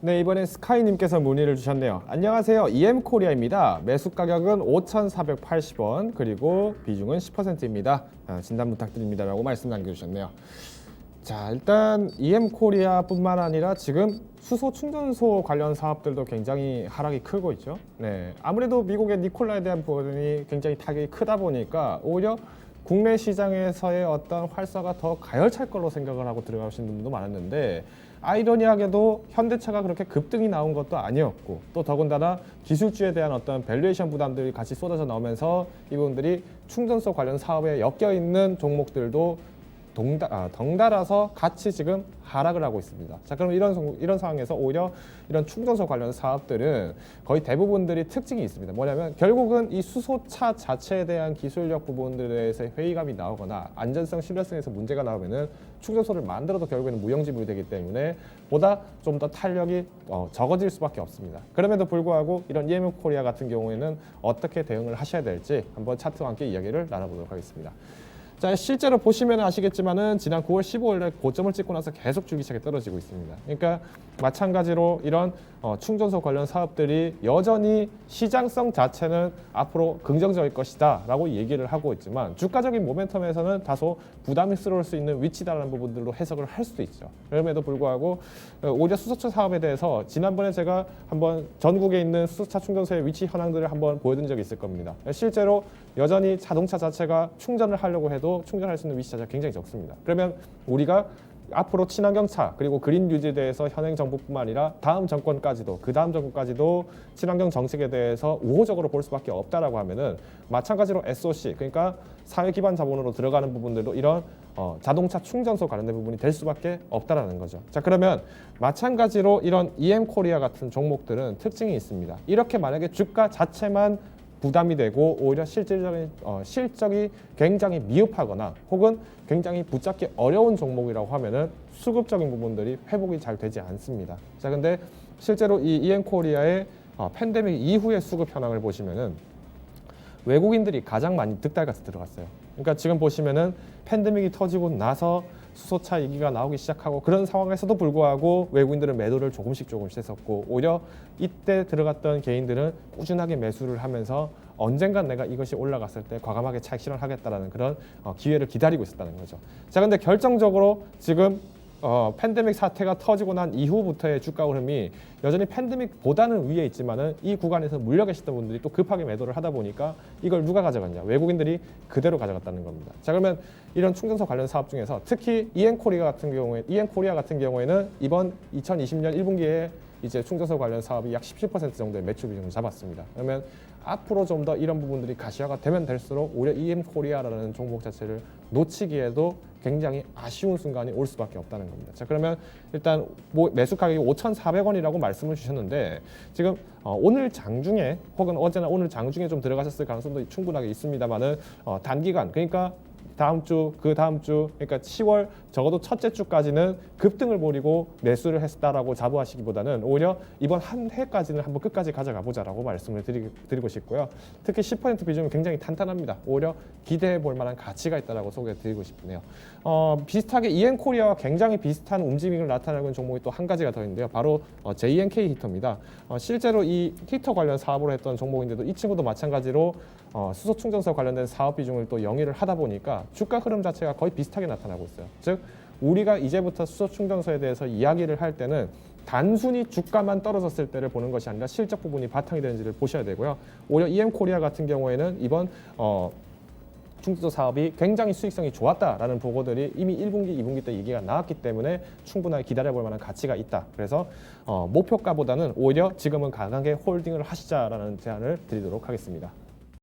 네, 이번엔 스카이님께서 문의를 주셨네요. 안녕하세요. EM코리아입니다. 매수 가격은 5,480원, 그리고 비중은 10%입니다. 진단 부탁드립니다. 라고 말씀 남겨주셨네요. 자, 일단 EM코리아뿐만 아니라 지금 수소 충전소 관련 사업들도 굉장히 하락이 크고 있죠. 네, 아무래도 미국의 니콜라에 대한 부분이 굉장히 타격이 크다 보니까 오히려 국내 시장에서의 어떤 활성화가 더 가열찰 걸로 생각을 하고 들어가신 분들도 많았는데, 아이러니하게도 현대차가 그렇게 급등이 나온 것도 아니었고, 또 더군다나 기술주에 대한 어떤 밸류에이션 부담들이 같이 쏟아져 나오면서 이분들이 충전소 관련 사업에 엮여 있는 종목들도 덩달아서 같이 지금 하락을 하고 있습니다. 자, 그럼 이런 상황에서 오히려 이런 충전소 관련 사업들은 거의 대부분들이 특징이 있습니다. 뭐냐면 결국은 이 수소차 자체에 대한 기술력 부분들에 대해서 회의감이 나오거나 안전성, 신뢰성에서 문제가 나오면은 충전소를 만들어도 결국에는 무용지물이 되기 때문에 보다 좀 더 탄력이 적어질 수밖에 없습니다. 그럼에도 불구하고 이런 EM코리아 같은 경우에는 어떻게 대응을 하셔야 될지 한번 차트와 함께 이야기를 나눠보도록 하겠습니다. 자, 실제로 보시면 아시겠지만은 지난 9월 15일에 고점을 찍고 나서 계속 줄기차게 떨어지고 있습니다. 그러니까 마찬가지로 이런 충전소 관련 사업들이 여전히 시장성 자체는 앞으로 긍정적일 것이다 라고 얘기를 하고 있지만, 주가적인 모멘텀에서는 다소 부담스러울 수 있는 위치다라는 부분들로 해석을 할 수도 있죠. 그럼에도 불구하고 오히려 수소차 사업에 대해서 지난번에 제가 한번 전국에 있는 수소차 충전소의 위치 현황들을 한번 보여드린 적이 있을 겁니다. 실제로 여전히 자동차 자체가 충전을 하려고 해도 충전할 수 있는 위치 자체가 굉장히 적습니다. 그러면 우리가 앞으로 친환경차 그리고 그린 뉴즈에 대해서 현행 정부뿐만 아니라 다음 정권까지도, 그 다음 정권까지도 친환경 정책에 대해서 우호적으로 볼 수밖에 없다라고 하면은, 마찬가지로 SOC, 그러니까 사회 기반 자본으로 들어가는 부분들도 이런 자동차 충전소 관련된 부분이 될 수밖에 없다라는 거죠. 자, 그러면 마찬가지로 이런 EM코리아 같은 종목들은 특징이 있습니다. 이렇게 만약에 주가 자체만 부담이 되고 오히려 실적이 굉장히 미흡하거나 혹은 굉장히 붙잡기 어려운 종목이라고 하면은 수급적인 부분들이 회복이 잘 되지 않습니다. 자, 근데 실제로 이 EM코리아의 팬데믹 이후의 수급 현황을 보시면은 외국인들이 가장 많이 득달같이 들어갔어요. 그러니까 지금 보시면은 팬데믹이 터지고 나서 수소차 얘기가 나오기 시작하고 그런 상황에서도 불구하고 외국인들은 매도를 조금씩 했었고, 오히려 이때 들어갔던 개인들은 꾸준하게 매수를 하면서 언젠간 내가 이것이 올라갔을 때 과감하게 차익 실현하겠다라는 그런 기회를 기다리고 있었다는 거죠. 자, 근데 결정적으로 지금 팬데믹 사태가 터지고 난 이후부터의 주가 흐름이 여전히 팬데믹보다는 위에 있지만은 이 구간에서 물려 계시던 분들이 또 급하게 매도를 하다 보니까 이걸 누가 가져갔냐? 외국인들이 그대로 가져갔다는 겁니다. 자, 그러면 이런 충전소 관련 사업 중에서 특히 EM코리아 같은 경우에는 이번 2020년 1분기에 이제 충전소 관련 사업이 약 17% 정도의 매출 비중을 잡았습니다. 그러면 앞으로 좀 더 이런 부분들이 가시화가 되면 될수록 오히려 EM코리아라는 종목 자체를 놓치기에도 굉장히 아쉬운 순간이 올 수밖에 없다는 겁니다. 자, 그러면 일단 매수 가격이 5,400원이라고 말씀을 주셨는데, 지금 오늘 장중에 혹은 어제나 오늘 장중에 좀 들어가셨을 가능성도 충분하게 있습니다만은 단기간, 그러니까 다음 주, 그 다음 주, 그러니까 10월 적어도 첫째 주까지는 급등을 보이고 매수를 했다라고 자부하시기보다는 오히려 이번 한 해까지는 한번 끝까지 가져가 보자라고 말씀을 드리고 싶고요. 특히 10% 비중은 굉장히 탄탄합니다. 오히려 기대해 볼 만한 가치가 있다라고 소개드리고 싶네요. 비슷하게 EM코리아와 굉장히 비슷한 움직임을 나타내고 있는 종목이 또 한 가지가 더 있는데요. 바로 JNK 히터입니다. 실제로 이 히터 관련 사업으로 했던 종목인데도 이 친구도 마찬가지로 수소 충전소 관련된 사업 비중을 또 영위를 하다 보니까 주가 흐름 자체가 거의 비슷하게 나타나고 있어요. 즉, 우리가 이제부터 수소 충전소에 대해서 이야기를 할 때는 단순히 주가만 떨어졌을 때를 보는 것이 아니라 실적 부분이 바탕이 되는지를 보셔야 되고요. 오히려 EM코리아 같은 경우에는 이번 충전소 사업이 굉장히 수익성이 좋았다라는 보고들이 이미 1분기, 2분기 때 얘기가 나왔기 때문에 충분하게 기다려볼 만한 가치가 있다. 그래서 목표가보다는 오히려 지금은 강하게 홀딩을 하시자라는 제안을 드리도록 하겠습니다.